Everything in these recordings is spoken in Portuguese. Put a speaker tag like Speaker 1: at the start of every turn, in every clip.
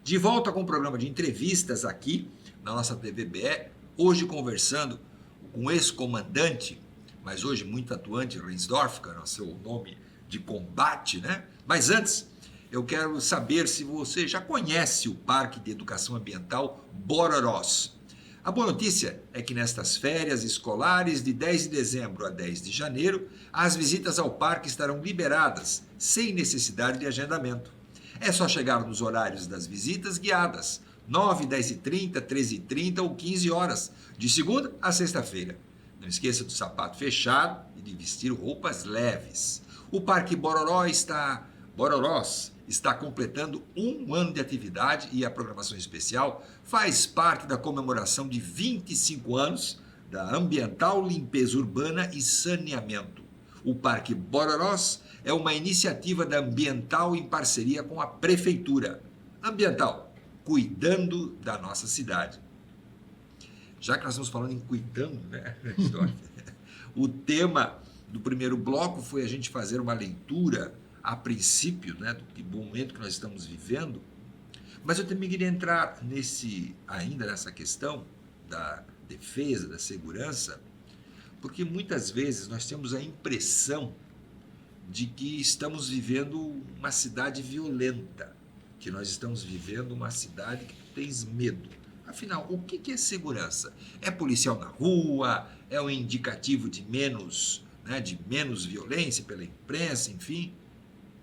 Speaker 1: De volta com o programa de entrevistas aqui na nossa TVBE, hoje conversando com o ex-comandante, mas hoje muito atuante, Reinsdorf, que é o seu nome de combate, né? Mas antes, eu quero saber se você já conhece o Parque de Educação Ambiental Bororós. A boa notícia é que nestas férias escolares de 10 de dezembro a 10 de janeiro, as visitas ao parque estarão liberadas, sem necessidade de agendamento. É só chegar nos horários das visitas guiadas, 9, 10h30, 13h30 ou 15 horas, de segunda a sexta-feira. Não esqueça do sapato fechado e de vestir roupas leves. O Parque Bororós está completando 1 ano de atividade e a programação especial faz parte da comemoração de 25 anos da Ambiental Limpeza Urbana e Saneamento. O Parque Bororós é uma iniciativa da Ambiental em parceria com a Prefeitura. Ambiental, cuidando da nossa cidade. Já que nós estamos falando em cuidando, né, o tema do primeiro bloco foi a gente fazer uma leitura a princípio, né, do momento que nós estamos vivendo, mas eu também queria entrar ainda nessa questão da defesa, da segurança, porque muitas vezes nós temos a impressão de que estamos vivendo uma cidade violenta, que nós estamos vivendo uma cidade que tu tens medo. Afinal, o que é segurança? É policial na rua? É um indicativo de menos violência pela imprensa, enfim?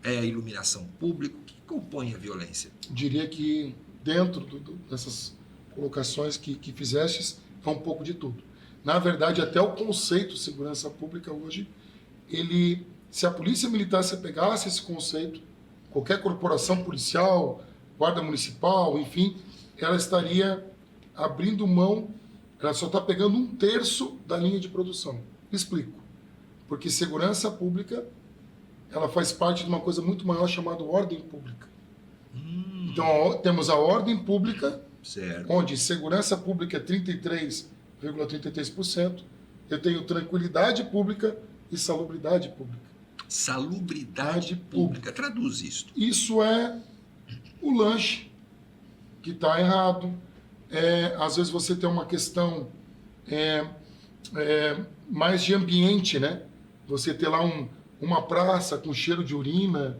Speaker 1: É a iluminação pública? O que compõe a violência?
Speaker 2: Diria que dentro dessas colocações que fizestes, é um pouco de tudo. Na verdade, até o conceito de segurança pública hoje, se a polícia militar se apegasse a esse conceito, qualquer corporação policial, guarda municipal, enfim, ela estaria abrindo mão, ela só está pegando 1/3 da linha de produção. Explico. Porque segurança pública, ela faz parte de uma coisa muito maior chamada ordem pública. Então, temos a ordem pública,
Speaker 1: certo,
Speaker 2: onde segurança pública é 33,33%, eu tenho tranquilidade pública e salubridade pública.
Speaker 1: Salubridade pública. Traduz isso.
Speaker 2: Isso é o lanche que está errado. Às vezes você tem uma questão mais de ambiente, né? Você ter lá uma praça com cheiro de urina,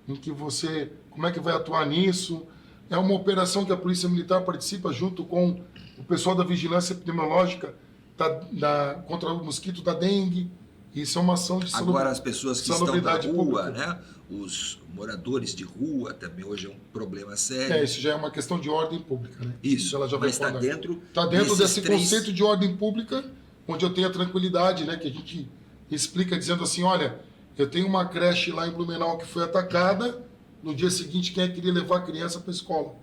Speaker 2: em que você... Como é que vai atuar nisso? É uma operação que a Polícia Militar participa junto com o pessoal da Vigilância Epidemiológica contra o mosquito da dengue. Isso é uma ação de salubridade.
Speaker 1: Agora, as pessoas que estão na rua, né? Os moradores de rua também hoje é um problema sério.
Speaker 2: Isso já é uma questão de ordem pública, né?
Speaker 1: Isso,
Speaker 2: ela já
Speaker 1: mas está dentro
Speaker 2: desse conceito de ordem pública, onde eu tenho a tranquilidade, né? Que a gente explica dizendo assim, olha, eu tenho uma creche lá em Blumenau que foi atacada, no dia seguinte quem queria levar a criança para a escola?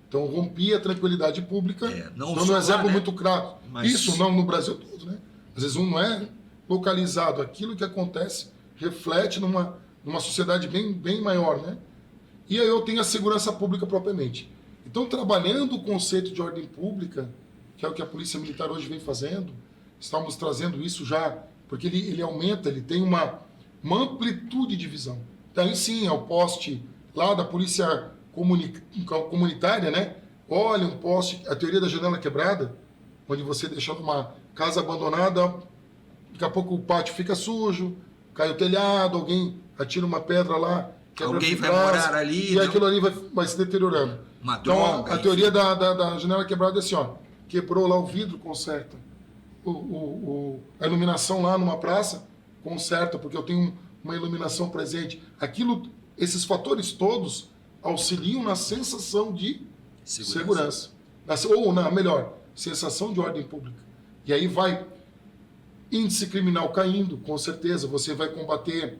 Speaker 2: Então rompi a tranquilidade pública, dando um exemplo muito claro. Mas... Isso não no Brasil todo, né? Às vezes não é localizado. Aquilo que acontece reflete numa sociedade bem maior, né? E aí eu tenho a segurança pública propriamente. Então, trabalhando o conceito de ordem pública, que é o que a Polícia Militar hoje vem fazendo, estamos trazendo isso já, porque ele aumenta, ele tem uma amplitude de visão. Daí sim, é o poste lá da Polícia Comunitária, né? Olha um poste, a teoria da janela quebrada, onde você deixa uma casa abandonada, daqui a pouco o pátio fica sujo, cai o telhado, alguém atira uma pedra lá, quebra
Speaker 1: alguém vai morar ali,
Speaker 2: e aquilo ali vai se deteriorando. Então, a teoria da janela quebrada é assim, ó, quebrou lá o vidro, conserta. A iluminação lá numa praça, conserta, porque eu tenho uma iluminação presente. Esses fatores todos auxiliam na sensação de segurança. Ou, melhor, sensação de ordem pública. E aí vai índice criminal caindo, com certeza, você vai combater,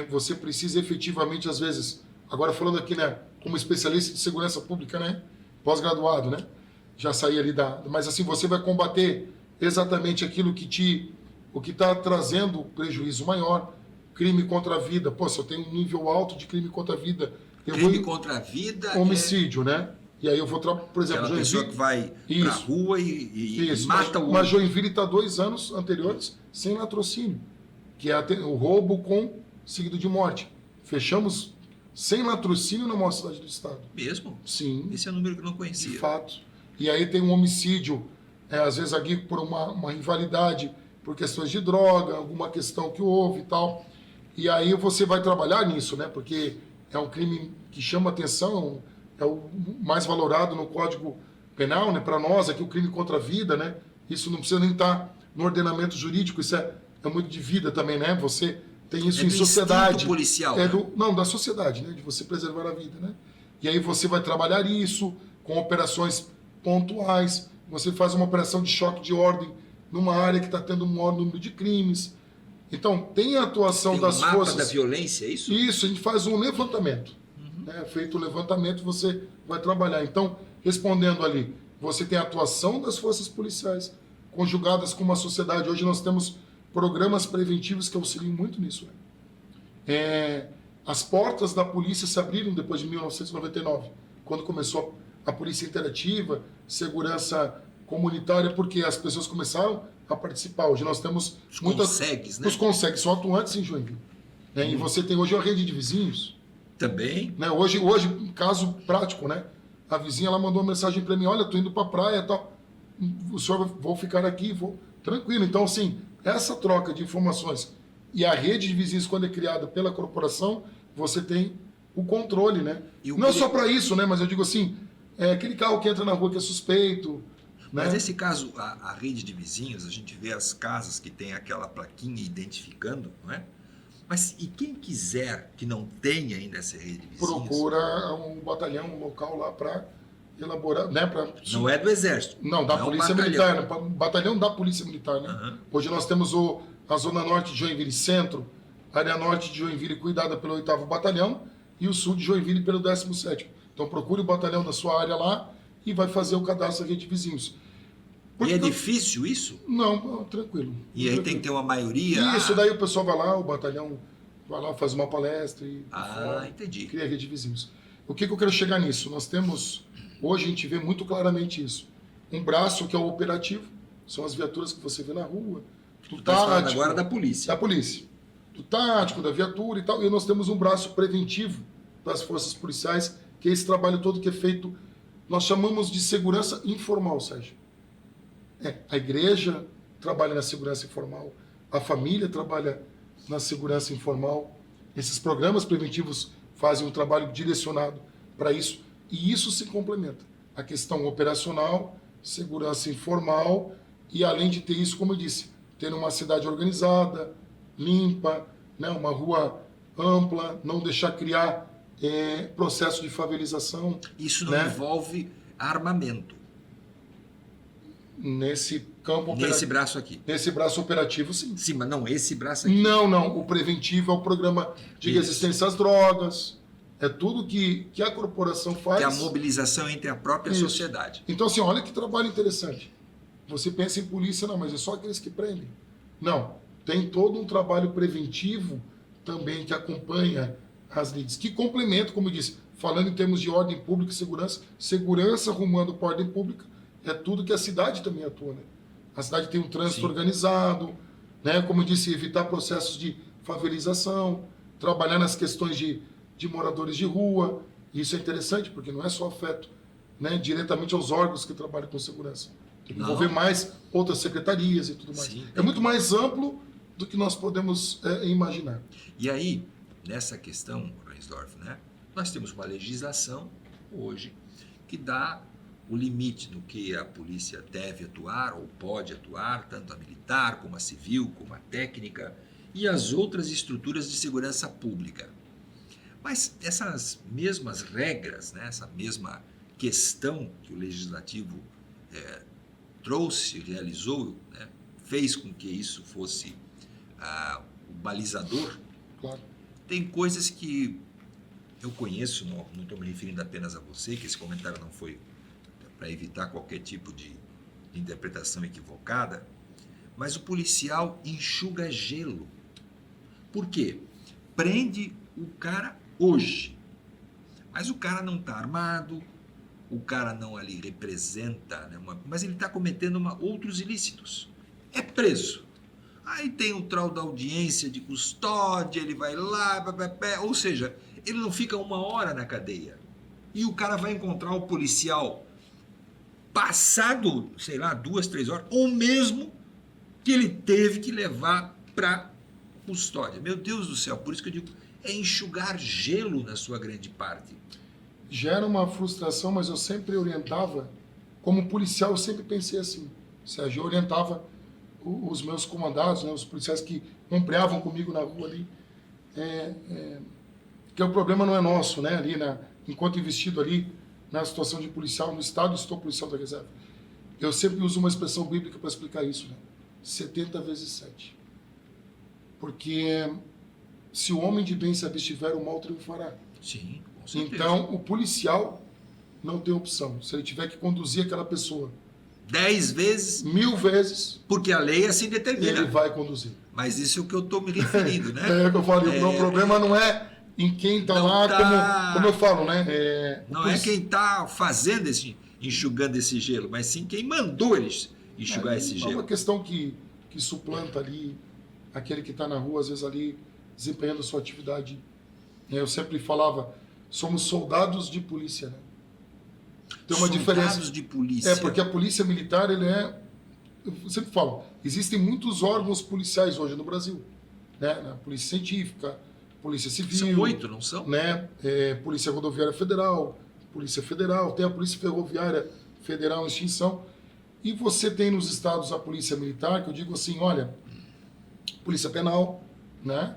Speaker 2: você precisa efetivamente, às vezes, agora falando aqui, né, como especialista de segurança pública, né, pós-graduado, né, já saí ali mas assim, você vai combater exatamente aquilo que está trazendo prejuízo maior, crime contra a vida. Pô, se eu tenho um nível alto de crime contra a vida...
Speaker 1: Crime contra a vida
Speaker 2: homicídio, né? E aí eu vou, por exemplo...
Speaker 1: Aquela pessoa que vai pra rua e mata o...
Speaker 2: Mas Joinville está 2 anos anteriores sem latrocínio, que é o roubo com seguido de morte. Fechamos sem latrocínio na maior cidade do estado.
Speaker 1: Mesmo?
Speaker 2: Sim.
Speaker 1: Esse é um número que eu não conhecia.
Speaker 2: De fato. E aí tem um homicídio, às vezes aqui por uma rivalidade, por questões de droga, alguma questão que houve e tal. E aí você vai trabalhar nisso, né? Porque é um crime que chama atenção, é o mais valorado no Código Penal, né? Para nós aqui, o crime contra a vida, né? Isso não precisa nem estar no ordenamento jurídico, isso é muito de vida também, né? Você tem isso em sociedade.
Speaker 1: Policial,
Speaker 2: né?
Speaker 1: né?
Speaker 2: Não, da sociedade, né? De você preservar a vida, né? E aí você vai trabalhar isso com operações pontuais, você faz uma operação de choque de ordem numa área que está tendo um maior número de crimes. Então, tem a atuação
Speaker 1: tem
Speaker 2: das
Speaker 1: mapa
Speaker 2: forças...
Speaker 1: da violência, é isso?
Speaker 2: Isso, a gente faz um levantamento. Né? Feito o levantamento, você vai trabalhar. Então, respondendo ali, você tem a atuação das forças policiais, conjugadas com uma sociedade. Hoje nós temos programas preventivos que auxiliam muito nisso. Né? As portas da polícia se abriram depois de 1999, quando começou a polícia interativa, segurança comunitária, porque as pessoas começaram a participar. Hoje nós temos
Speaker 1: os consegues, né?
Speaker 2: Os consegues são atuantes em Joinville. Né? E você tem hoje uma rede de vizinhos.
Speaker 1: Também.
Speaker 2: Né? Hoje, caso prático, né? A vizinha ela mandou uma mensagem para mim: olha, tô indo para a praia e tal. O senhor vou ficar aqui, vou tranquilo. Então, assim, essa troca de informações e a rede de vizinhos, quando é criada pela corporação, você tem o controle, né? Não só para isso, né? Mas eu digo assim, aquele carro que entra na rua que é suspeito. Né?
Speaker 1: Mas nesse caso, a rede de vizinhos, a gente vê as casas que tem aquela plaquinha identificando, não é? Mas e quem quiser que não tenha ainda essa rede de vizinhos?
Speaker 2: Procura um batalhão, um local lá para elaborar, né?
Speaker 1: Não é do Exército.
Speaker 2: Não, da Polícia Militar, né? Batalhão da Polícia Militar, né?
Speaker 1: Uhum.
Speaker 2: Hoje nós temos a Zona Norte de Joinville Centro, a área norte de Joinville cuidada pelo 8º Batalhão e o sul de Joinville pelo 17º. Então procure o batalhão da sua área lá e vai fazer o cadastro da rede de vizinhos.
Speaker 1: Porque, e é difícil isso?
Speaker 2: Não, tranquilo.
Speaker 1: E aí tem que ter uma maioria?
Speaker 2: Isso, daí o pessoal vai lá, o batalhão vai lá, faz uma palestra e
Speaker 1: entendi.
Speaker 2: Cria a rede de vizinhos. O que eu quero chegar nisso? Nós temos, hoje a gente vê muito claramente isso. Um braço que é o operativo, são as viaturas que você vê na rua.
Speaker 1: Tu tá falando agora da polícia.
Speaker 2: Da polícia. Do tático, da viatura e tal. E nós temos um braço preventivo das forças policiais, que é esse trabalho todo que é feito, nós chamamos de segurança informal, Sérgio. A igreja trabalha na segurança informal, a família trabalha na segurança informal. Esses programas preventivos fazem um trabalho direcionado para isso, e isso se complementa. A questão operacional, segurança informal, e além de ter isso, como eu disse, ter uma cidade organizada, limpa, né, uma rua ampla, não deixar criar processo de favelização.
Speaker 1: Isso não envolve armamento.
Speaker 2: Nesse campo operativo.
Speaker 1: Nesse braço aqui.
Speaker 2: Nesse braço operativo, sim.
Speaker 1: Sim, mas não esse braço aqui.
Speaker 2: Não. O preventivo é o programa de resistência às drogas. É tudo que a corporação faz.
Speaker 1: É a mobilização entre a própria sociedade.
Speaker 2: Então, assim, olha que trabalho interessante. Você pensa em polícia, não, mas é só aqueles que prendem. Não. Tem todo um trabalho preventivo também que acompanha as leads, que complementa, como eu disse, falando em termos de ordem pública e segurança rumando para a ordem pública, é tudo que a cidade também atua, né? A cidade tem um trânsito organizado, né? Como eu disse, evitar processos de favelização, trabalhar nas questões de moradores de rua. E isso é interessante, porque não é só afeto, né, diretamente aos órgãos que trabalham com segurança. Tem que envolver mais outras secretarias e tudo mais.
Speaker 1: Sim,
Speaker 2: é muito mais amplo do que nós podemos imaginar.
Speaker 1: E aí, nessa questão, Reinsdorf, né, nós temos uma legislação hoje que dá o limite no que a polícia deve atuar ou pode atuar, tanto a militar, como a civil, como a técnica e as outras estruturas de segurança pública. Mas essas mesmas regras, né, essa mesma questão que o legislativo trouxe, realizou, né, fez com que isso fosse o balizador,
Speaker 2: claro.
Speaker 1: Tem coisas que eu conheço, não estou me referindo apenas a você, que esse comentário não foi para evitar qualquer tipo de interpretação equivocada, mas o policial enxuga gelo. Por quê? Prende o cara hoje, mas o cara não está armado, o cara não ali representa, né, mas ele está cometendo outros ilícitos. É preso. Aí tem o tal da audiência de custódia, ele vai lá, ou seja, ele não fica 1 hora na cadeia. E o cara vai encontrar o policial passado, sei lá, 2, 3 horas, ou mesmo que ele teve que levar para custódia. Meu Deus do céu, por isso que eu digo, é enxugar gelo na sua grande parte.
Speaker 2: Gera uma frustração, mas eu sempre orientava, como policial eu sempre pensei assim, Sérgio, eu orientava os meus comandados, né, os policiais que compreavam comigo na rua ali, que o problema não é nosso, né, ali enquanto investido ali na situação de policial, no estado estou policial da reserva. Eu sempre uso uma expressão bíblica para explicar isso, né? 70 vezes 7. Porque se o homem de bem se abstiver, o mal triunfará.
Speaker 1: Sim, com certeza.
Speaker 2: Então, o policial não tem opção. Se ele tiver que conduzir aquela pessoa
Speaker 1: 10 vezes,
Speaker 2: 1000 vezes,
Speaker 1: porque a lei assim determina.
Speaker 2: ele vai conduzir.
Speaker 1: Mas isso é o que eu estou me referindo, né?
Speaker 2: É o que eu falei, o meu problema não é em quem está lá, como eu falo, né?
Speaker 1: Não é quem está fazendo enxugando esse gelo, mas sim quem mandou eles enxugar esse
Speaker 2: É
Speaker 1: gelo.
Speaker 2: uma questão que suplanta ali aquele que está na rua, às vezes ali desempenhando sua atividade. Eu sempre falava, somos soldados de polícia, né? Tem uma diferença.
Speaker 1: Soldados de polícia.
Speaker 2: Porque a polícia militar, eu sempre falo, existem muitos órgãos policiais hoje no Brasil, né? A polícia científica, polícia civil.
Speaker 1: São 8, não são?
Speaker 2: Né? Polícia Rodoviária Federal, Polícia Federal, tem a Polícia Ferroviária Federal em extinção. E você tem nos estados a Polícia Militar, que eu digo assim, olha, Polícia Penal, né?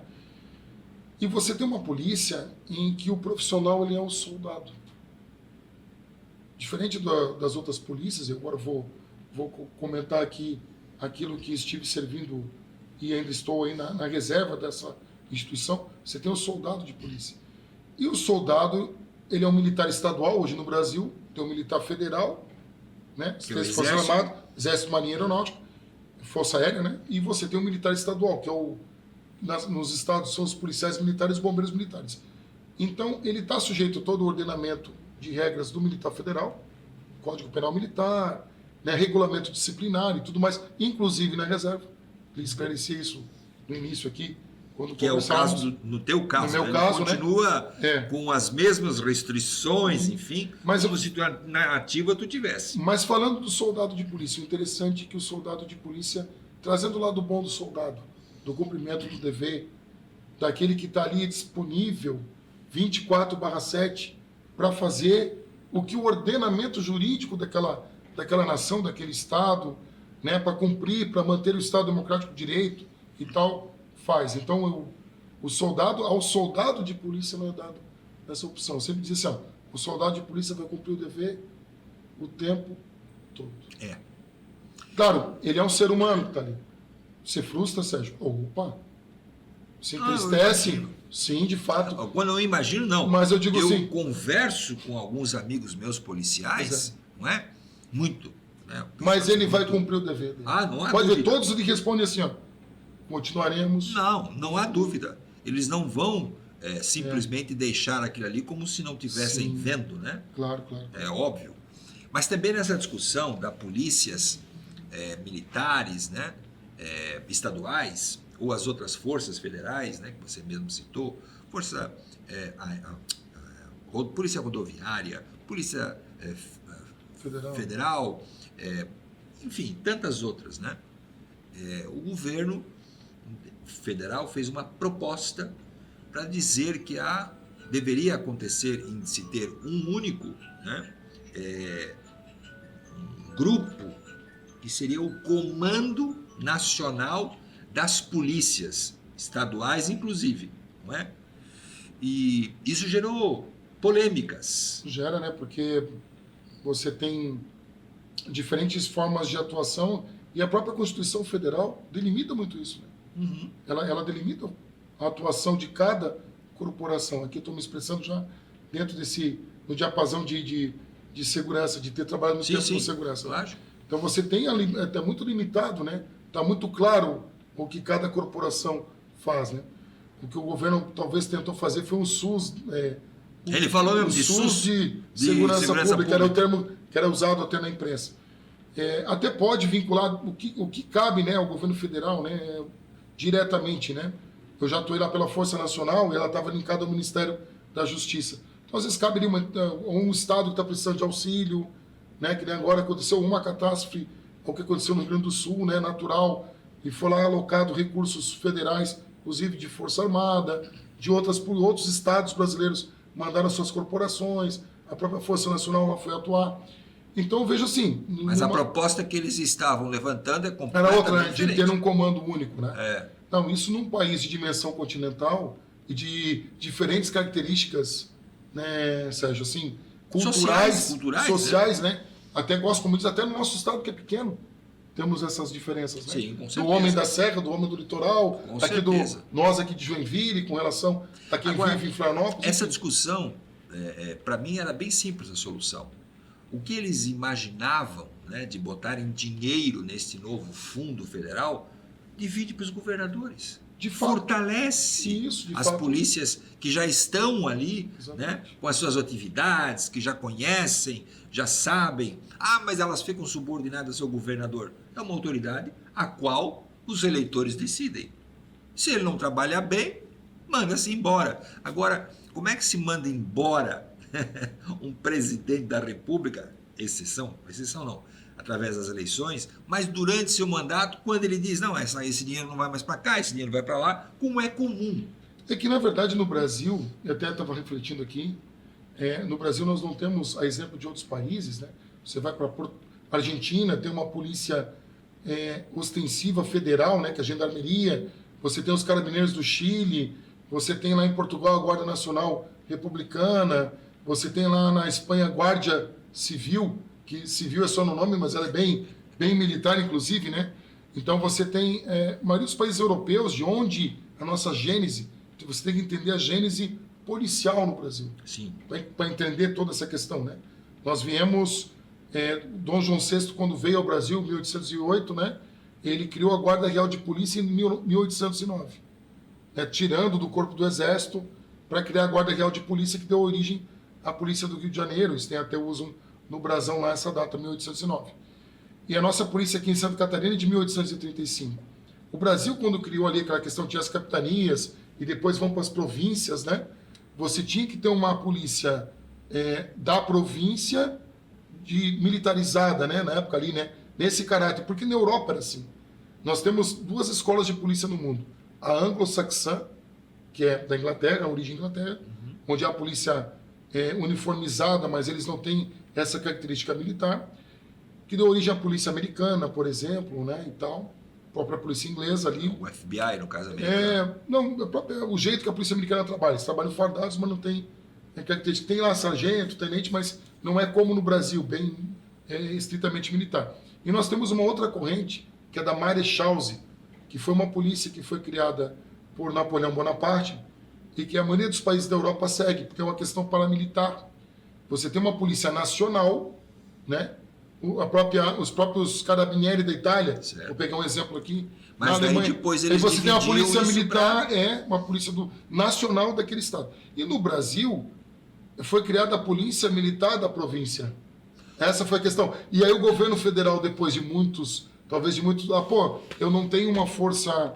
Speaker 2: E você tem uma polícia em que o profissional ele é um soldado. Diferente das outras polícias, eu agora vou comentar aqui aquilo que estive servindo e ainda estou aí na reserva dessa instituição. Você tem o soldado de polícia. E o soldado, ele é um militar estadual, hoje no Brasil, tem um militar federal, né? Você tem Força Armada, Exército, Marinha Aeronáutica, Força Aérea, né? E você tem um militar estadual, que é nos estados são os policiais militares e os bombeiros militares. Então, ele está sujeito a todo o ordenamento de regras do militar federal, Código Penal Militar, né, regulamento disciplinar e tudo mais, inclusive na reserva. Eu esclareci isso no início aqui. Quando
Speaker 1: que é o caso, no teu caso,
Speaker 2: no meu caso,
Speaker 1: continua
Speaker 2: né?
Speaker 1: Com as mesmas restrições, enfim,
Speaker 2: mas
Speaker 1: como se tu, na ativa tu tivesse.
Speaker 2: Mas falando do soldado de polícia, o interessante é que o soldado de polícia, trazendo o lado bom do soldado, do cumprimento do dever, daquele que está ali disponível 24/7 para fazer o que o ordenamento jurídico daquela nação, daquele Estado, né, para cumprir, para manter o Estado democrático de direito e tal, faz. Então, ao soldado de polícia não é dado essa opção. Eu sempre diz assim, o soldado de polícia vai cumprir o dever o tempo todo. Claro, ele é um ser humano que está ali. Você frustra, Sérgio? Opa! Se entristece? Sim, de fato.
Speaker 1: Quando eu imagino, não.
Speaker 2: Mas eu digo assim...
Speaker 1: Eu converso com alguns amigos meus policiais, não é? Muito. Né?
Speaker 2: Mas ele vai cumprir o dever dele.
Speaker 1: Não há
Speaker 2: Pode
Speaker 1: dúvida.
Speaker 2: ver, todos lhe respondem assim, continuaremos...
Speaker 1: Não há dúvida. Eles não vão simplesmente deixar aquilo ali como se não estivessem vendo, né?
Speaker 2: Claro.
Speaker 1: É óbvio. Mas também nessa discussão da polícias militares, né? Estaduais, ou as outras forças federais, né, que você mesmo citou, Polícia Rodoviária, Polícia Federal, enfim, tantas outras, né? O governo federal fez uma proposta para dizer que deveria acontecer em se ter um único, né, um grupo que seria o Comando Nacional das polícias estaduais, inclusive, não é? E isso gerou polêmicas.
Speaker 2: Gera, né? Porque você tem diferentes formas de atuação e a própria Constituição Federal delimita muito isso, né?
Speaker 1: Uhum.
Speaker 2: Ela delimita a atuação de cada corporação. Aqui eu estou me expressando já dentro no diapasão de segurança, de ter trabalhado no tempo com segurança.
Speaker 1: Claro.
Speaker 2: Então você tem é muito limitado, né? Está muito claro o que cada corporação faz, né? O que o governo talvez tentou fazer foi um SUS.
Speaker 1: Ele falou mesmo de
Speaker 2: SUS de segurança pública, era o termo que era usado até na imprensa. Até pode vincular o que cabe, né, ao governo federal, né? diretamente, né? Eu já atuei lá pela Força Nacional e ela estava linkada ao Ministério da Justiça. Então, às vezes, caberia um Estado que está precisando de auxílio, né? Que nem agora aconteceu uma catástrofe, o que aconteceu no Rio Grande do Sul, né? Natural, e foi lá alocado recursos federais, inclusive de Força Armada, por outros estados brasileiros mandaram suas corporações, a própria Força Nacional lá foi atuar. Então, eu vejo assim...
Speaker 1: Mas a proposta que eles estavam levantando é
Speaker 2: era
Speaker 1: completamente
Speaker 2: outra, né? De
Speaker 1: diferente.
Speaker 2: ter um comando único, né?
Speaker 1: É.
Speaker 2: Então, isso num país de dimensão continental e de diferentes características, né, Sérgio, assim, culturais, sociais, né? Até gosto, como diz, até no nosso estado que é pequeno, temos essas diferenças, né?
Speaker 1: Sim, com certeza.
Speaker 2: Do homem da serra, do homem do litoral,
Speaker 1: Com
Speaker 2: aqui
Speaker 1: certeza.
Speaker 2: nós aqui de Joinville, com relação a quem
Speaker 1: Agora,
Speaker 2: vive em Florianópolis.
Speaker 1: essa discussão, para mim, era bem simples a solução. O que eles imaginavam, né, de botarem dinheiro nesse novo fundo federal, divide para os governadores.
Speaker 2: De fato.
Speaker 1: Fortalece
Speaker 2: Isso, de
Speaker 1: as
Speaker 2: fato.
Speaker 1: polícias que já estão ali, né,
Speaker 2: Exatamente.
Speaker 1: com as suas atividades, que já conhecem, já sabem. Ah, mas elas ficam subordinadas ao governador. É uma autoridade a qual os eleitores decidem. Se ele não trabalha bem, manda-se embora. Agora, como é que se manda embora um presidente da República, exceção não, através das eleições, mas durante seu mandato, quando ele diz, não, esse dinheiro não vai mais para cá, esse dinheiro vai para lá, como é comum.
Speaker 2: É que, na verdade, no Brasil, eu até estava refletindo aqui, no Brasil nós não temos, a exemplo de outros países, né? Você vai para a Argentina, tem uma polícia ostensiva federal, né, que é a Gendarmeria, você tem os Carabineiros do Chile, você tem lá em Portugal a Guarda Nacional Republicana, você tem lá na Espanha a Guardia Civil, que civil é só no nome, mas ela é bem militar, inclusive, né? Então você tem a maioria dos países europeus, de onde a nossa gênese, você tem que entender a gênese policial no Brasil.
Speaker 1: Sim.
Speaker 2: Para entender toda essa questão, né? Nós viemos, Dom João VI, quando veio ao Brasil, em 1808, né? Ele criou a Guarda Real de Polícia em 1809, né? Tirando do corpo do Exército para criar a Guarda Real de Polícia, que deu origem à Polícia do Rio de Janeiro. Eles têm até usam no brasão lá essa data, 1809. E a nossa polícia aqui em Santa Catarina é de 1835. O Brasil, quando criou ali aquela questão, tinha as capitanias e depois vão para as províncias, né? Você tinha que ter uma polícia da província militarizada, né? Na época ali, né? Nesse caráter, porque na Europa era assim. Nós temos duas escolas de polícia no mundo. A anglo-saxã, que é da Inglaterra, a origem da Inglaterra, onde a polícia é uniformizada, mas eles não têm essa característica militar, que deu origem à polícia americana, por exemplo, né, e tal, a própria polícia inglesa ali.
Speaker 1: O FBI, no caso americano.
Speaker 2: Não, o jeito que a polícia americana trabalha. Eles trabalham fardados, mas não tem característica. Tem lá sargento, tenente, mas não é como no Brasil, bem estritamente militar. E nós temos uma outra corrente, que é da Marechalse, que foi uma polícia que foi criada por Napoleão Bonaparte e que a maioria dos países da Europa segue, porque é uma questão paramilitar. Você tem uma polícia nacional, né? Os próprios carabinieri da Itália,
Speaker 1: certo.
Speaker 2: Vou pegar um exemplo aqui,
Speaker 1: mas
Speaker 2: na Alemanha.
Speaker 1: Depois eles
Speaker 2: você tem uma polícia
Speaker 1: isso
Speaker 2: militar, uma polícia nacional daquele estado. E no Brasil, foi criada a polícia militar da província. Essa foi a questão. E aí o governo federal, depois de muitos, eu não tenho uma força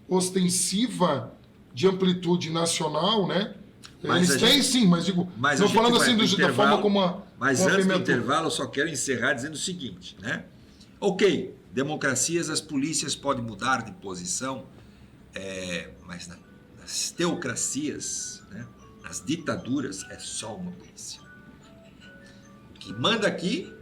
Speaker 2: ostensiva de amplitude nacional, né? Eles têm sim, mas digo, não falando assim da forma como
Speaker 1: Mas antes do intervalo, eu só quero encerrar dizendo o seguinte, né? Ok, democracias, as polícias podem mudar de posição, mas nas teocracias, né, nas ditaduras, é só uma polícia. O que manda aqui,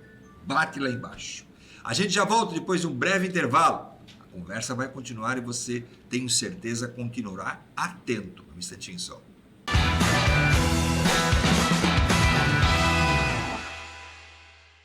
Speaker 1: bate lá embaixo. A gente já volta depois de um breve intervalo. A conversa vai continuar e você, tenho certeza, continuará atento. Um instantinho só.